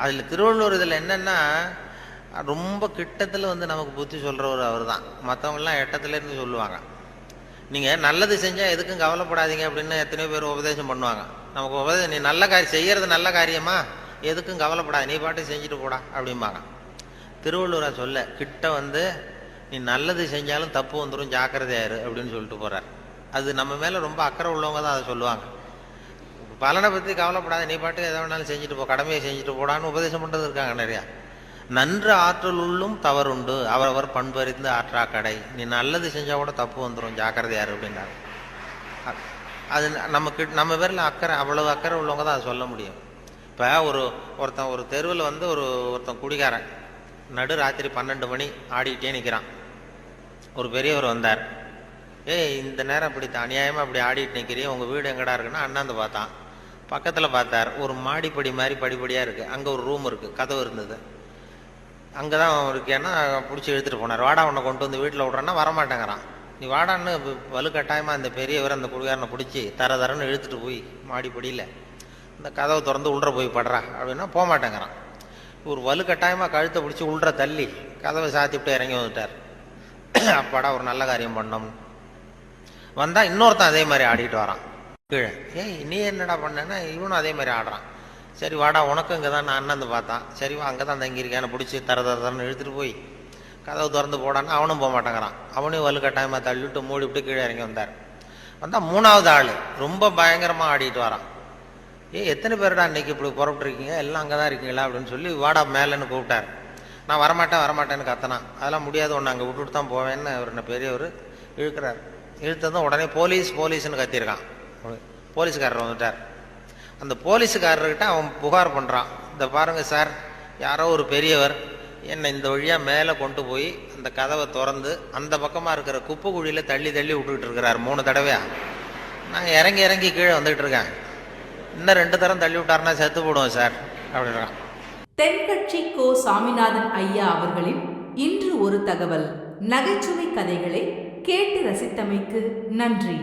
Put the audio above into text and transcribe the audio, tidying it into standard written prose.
அதில் திருவள்ளுவர் இதில் என்னென்னா ரொம்ப கிட்டத்தில் நமக்கு புத்தி சொல்கிறவர் அவர் தான். மற்றவங்களாம் எட்டத்துலேருந்து சொல்லுவாங்க. நீங்கள் நல்லது செஞ்சால் எதுக்கும் கவலைப்படாதீங்க அப்படின்னு எத்தனையோ பேர் உபதேசம் பண்ணுவாங்க. நமக்கு உபதேசம், நீ நல்ல காரியம் செய்கிறது நல்ல காரியமா, எதுக்கும் கவலைப்படாது, நீ பாட்டு செஞ்சுட்டு போடா அப்படிம்பாங்க. திருவள்ளுவராக சொல்ல கிட்ட நீ நல்லது செஞ்சாலும் தப்பு வந்துடும், ஜாக்கிரதையாரு அப்படின்னு சொல்லிட்டு போகிறார். அது நம்ம மேலே ரொம்ப அக்கறை உள்ளவங்க தான் அதை சொல்லுவாங்க. பலனை பற்றி கவலைப்படாத, நீ பாட்டு எதை வேணாலும் செஞ்சுட்டு போ, கடமையை செஞ்சுட்டு போடான்னு உபதேசம் பண்ணுறது இருக்காங்க நிறையா. நன்று ஆற்றல் உள்ளும் தவறுண்டு, அவரவர் பண்பறிந்து ஆற்றா கடை, நீ நல்லது செஞ்சால் கூட தப்பு வந்துடும், ஜாக்கிரதையாரு அப்படின்னாரு. அது நம்ம பேரில் அக்கறை, அவ்வளவு அக்கறை உள்ளவங்க தான் அதை சொல்ல முடியும். இப்போ ஒருத்தன் ஒரு தெருவில் ஒருத்தன் குடிகாரன் நடு ராத்திரி 12 மணி ஆடிக்கிட்டே நிற்கிறான். ஒரு பெரியவர் வந்தார். இந்த நேரம் அப்படி அநியாயமாக அப்படி ஆடிட்டு நிற்கிறீ, உங்கள் வீடு எங்கடா இருக்குன்னா அண்ணாந்து பார்த்தான். பக்கத்தில் பார்த்தார், ஒரு மாடிப்படி மாதிரி படிப்படியாக இருக்குது, அங்கே ஒரு ரூம் இருக்குது, கதவு இருந்தது. அங்கே தான் இருக்கேன்னா பிடிச்சி இழுத்துட்டு போனார். வாடா உன்னை கொண்டு வந்து வீட்டில் விட்றேன்னா வரமாட்டேங்கிறான். நீ வாடான்னு வலுக்கட்டாயமாக அந்த பெரியவர் அந்த குடிகாரனை பிடிச்சி தரன்னு இழுத்துட்டு போய் மாடிப்படியில் இந்த கதவை திறந்து உள்ற போய் படுறா அப்படின்னா போக மாட்டேங்கிறான். ஒரு வலுக்கட்டாயமாக கழுத்தை பிடிச்சி உள்ற தள்ளி கதவை சாத்திவிட்டு இறங்கி வந்துட்டார். அப்பாடா ஒரு நல்ல காரியம் பண்ணோம். வந்தால் இன்னொருத்தன் அதே மாதிரி ஆடிட்டு வரான் கீழே. நீ என்னடா பண்ணேன்னா இவனும் அதே மாதிரி ஆடுறான். சரி வாடா, உனக்கும் இங்கே தான் நான் அண்ணந்து பார்த்தான். சரி வா, அங்கே தான் தங்கியிருக்கேன் பிடிச்சி தரன்னு இழுத்துட்டு போய் கதவு திறந்து போடான்னு அவனும் போக மாட்டேங்கிறான். அவனையும் வலுக்கட்டாயமாக தள்ளிவிட்டு மூடிவிட்டு கீழே இறங்கி வந்தார். வந்தால் 3வது ஆள் ரொம்ப பயங்கரமாக ஆடிட்டு வரான். எத்தனை பேருடா இன்னைக்கு இப்படி புறப்பட்டுருக்கீங்க, எல்லாம் அங்கே தான் இருக்கீங்களா அப்படின்னு சொல்லி வாடா மேலேன்னு கூப்பிட்டார். நான் வரமாட்டேன்னு கத்தனான். அதெல்லாம் முடியாது, ஒன்று அங்கே விட்டுட்டு தான் போவேன்னு அவர் என்ன பெரியவர் இழுக்கிறார். இழுத்ததும் உடனே போலீஸ்னு கத்தியிருக்கான். போலீஸ்காரர் வந்துட்டார். அந்த போலீஸுக்காரர்கிட்ட அவன் புகார் பண்ணுறான். இந்த பாருங்கள் சார், யாரோ ஒரு பெரியவர் என்னை இந்த வழியாக மேலே கொண்டு போய் அந்த கதவை திறந்து அந்த பக்கமாக இருக்கிற குப்பை குழியில் தள்ளி விட்டுக்கிட்டு இருக்கிறார் 3 தடவையா. நான் இறங்கி கீழே வந்துகிட்டு இருக்கேன். இன்னும் 2 தரம் தள்ளி விட்டாருன்னா செத்து போடுவோம் சார் அப்படின்றான். தென்கட்சி கோ. சாமிநாதன் ஐயா அவர்களின் இன்று ஒரு தகவல் நகைச்சுவை கதைகளை கேட்டு ரசித்தமைக்கு நன்றி.